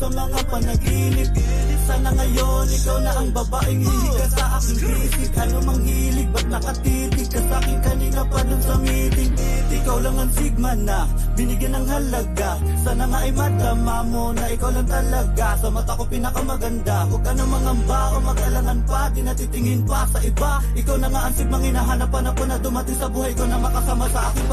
sa mga panaginip. Sana ngayon ikaw na ang babaeng hihiga sa aking bisig. Ano mang hilig, ba't nakatitig ka sa akin kanina pa dun sa meeting? Ikaw lang ang sigma na binigyan ng halaga. Sana nga ay madama mo na ikaw lang talaga. Sa mata ko pinakamaganda. Huwag ka na mangamba o mag-alangan pa, di natitingin pa sa iba. Ikaw na nga ang sigmang hinahanap, na po na dumating sa buhay ko na makasama sa aking